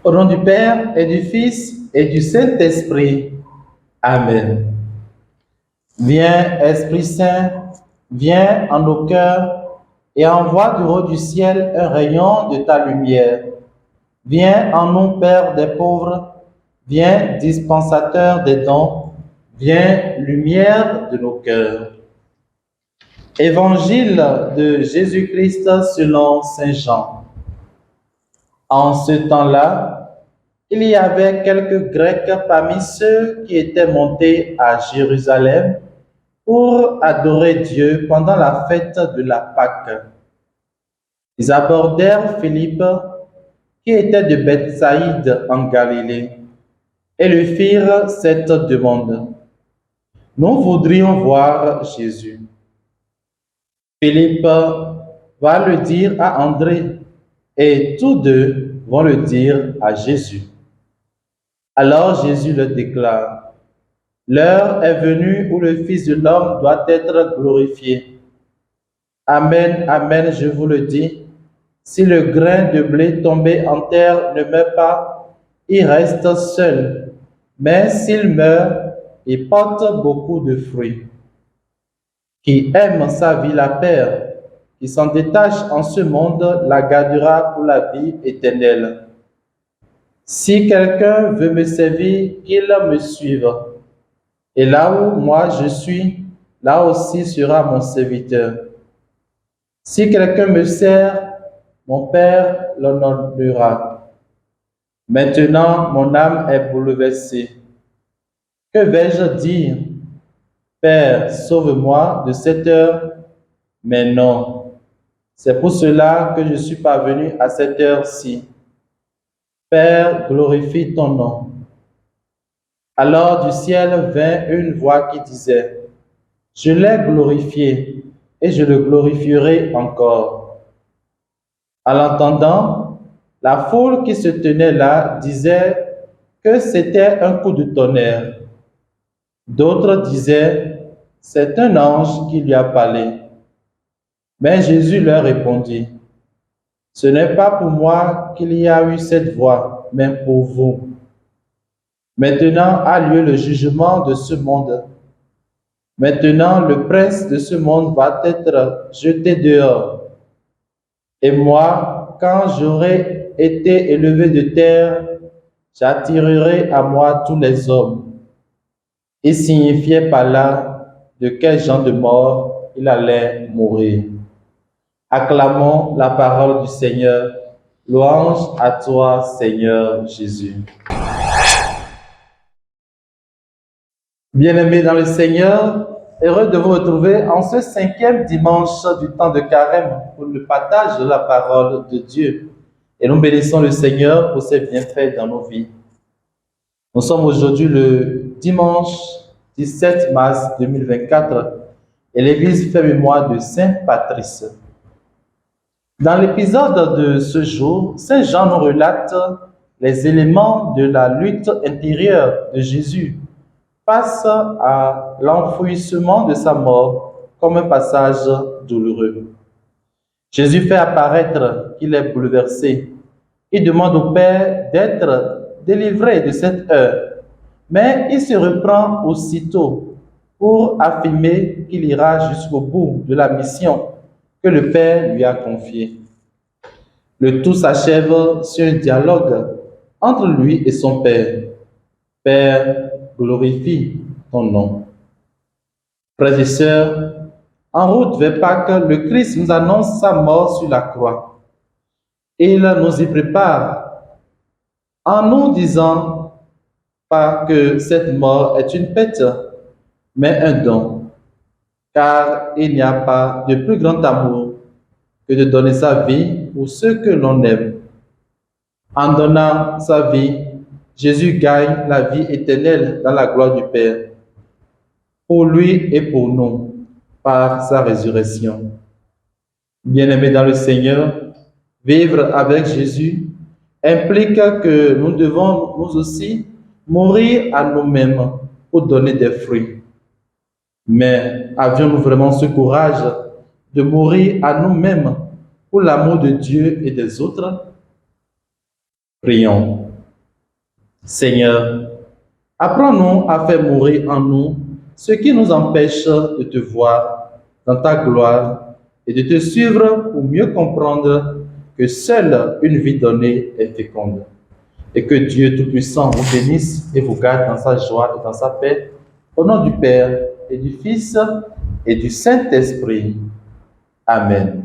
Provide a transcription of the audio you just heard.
Au nom du Père et du Fils et du Saint-Esprit. Amen. Viens, Esprit Saint, viens en nos cœurs et envoie du haut du ciel un rayon de ta lumière. Viens en nous, Père des pauvres, viens, dispensateur des dons, viens, lumière de nos cœurs. Évangile de Jésus-Christ selon Saint Jean. En ce temps-là, il y avait quelques Grecs parmi ceux qui étaient montés à Jérusalem pour adorer Dieu pendant la fête de la Pâque. Ils abordèrent Philippe, qui était de Bethsaïde en Galilée, et lui firent cette demande. Nous voudrions voir Jésus. Philippe va le dire à André, et tous deux vont le dire à Jésus. Alors Jésus leur déclare, l'heure est venue où le Fils de l'homme doit être glorifié. Amen, amen, je vous le dis, si le grain de blé tombé en terre ne meurt pas, il reste seul, mais s'il meurt, il porte beaucoup de fruits. Qui aime sa vie la perd, qui s'en détache en ce monde la gardera pour la vie éternelle. Si quelqu'un veut me servir, qu'il me suive. Et là où moi je suis, là aussi sera mon serviteur. Si quelqu'un me sert, mon Père l'honorera. Maintenant, mon âme est bouleversée. Que vais-je dire? Père, sauve-moi de cette heure. Mais non, c'est pour cela que je suis parvenu à cette heure-ci. Père, glorifie ton nom. Alors du ciel vint une voix qui disait, je l'ai glorifié et je le glorifierai encore. À l'entendant, la foule qui se tenait là disait que c'était un coup de tonnerre. D'autres disaient, c'est un ange qui lui a parlé. Mais Jésus leur répondit, ce n'est pas pour moi qu'il y a eu cette voix, mais pour vous. Maintenant a lieu le jugement de ce monde. Maintenant le prince de ce monde va être jeté dehors. Et moi, quand j'aurai été élevé de terre, j'attirerai à moi tous les hommes. Il signifiait par là de quel genre de mort il allait mourir. Acclamons la parole du Seigneur. Louange à toi, Seigneur Jésus. Bien-aimés dans le Seigneur, heureux de vous retrouver en ce 5e dimanche du temps de Carême pour le partage de la parole de Dieu. Et nous bénissons le Seigneur pour ses bienfaits dans nos vies. Nous sommes aujourd'hui le dimanche 17 mars 2024 et l'Église fait mémoire de Saint Patrice. Dans l'épisode de ce jour, Saint Jean nous relate les éléments de la lutte intérieure de Jésus face à l'enfouissement de sa mort comme un passage douloureux. Jésus fait apparaître qu'il est bouleversé. Il demande au Père d'être délivré de cette heure, mais il se reprend aussitôt pour affirmer qu'il ira jusqu'au bout de la mission que le Père lui a confiée. Le tout s'achève sur un dialogue entre lui et son Père. Père, glorifie ton nom. Frères et sœurs, en route vers Pâques, le Christ nous annonce sa mort sur la croix. Il nous y prépare en nous disant pas que cette mort est une pète, mais un don. Car il n'y a pas de plus grand amour que de donner sa vie pour ceux que l'on aime. En donnant sa vie, Jésus gagne la vie éternelle dans la gloire du Père. pour lui et pour nous, par sa résurrection. Bien-aimés dans le Seigneur, vivre avec Jésus implique que nous devons nous aussi mourir à nous-mêmes pour donner des fruits. Mais avions-nous vraiment ce courage de mourir à nous-mêmes pour l'amour de Dieu et des autres? Prions. Seigneur, apprends-nous à faire mourir en nous ce qui nous empêche de te voir dans ta gloire et de te suivre pour mieux comprendre que seule une vie donnée est féconde. Et que Dieu Tout-Puissant vous bénisse et vous garde dans sa joie et dans sa paix. Au nom du Père et du Fils et du Saint-Esprit. Amen.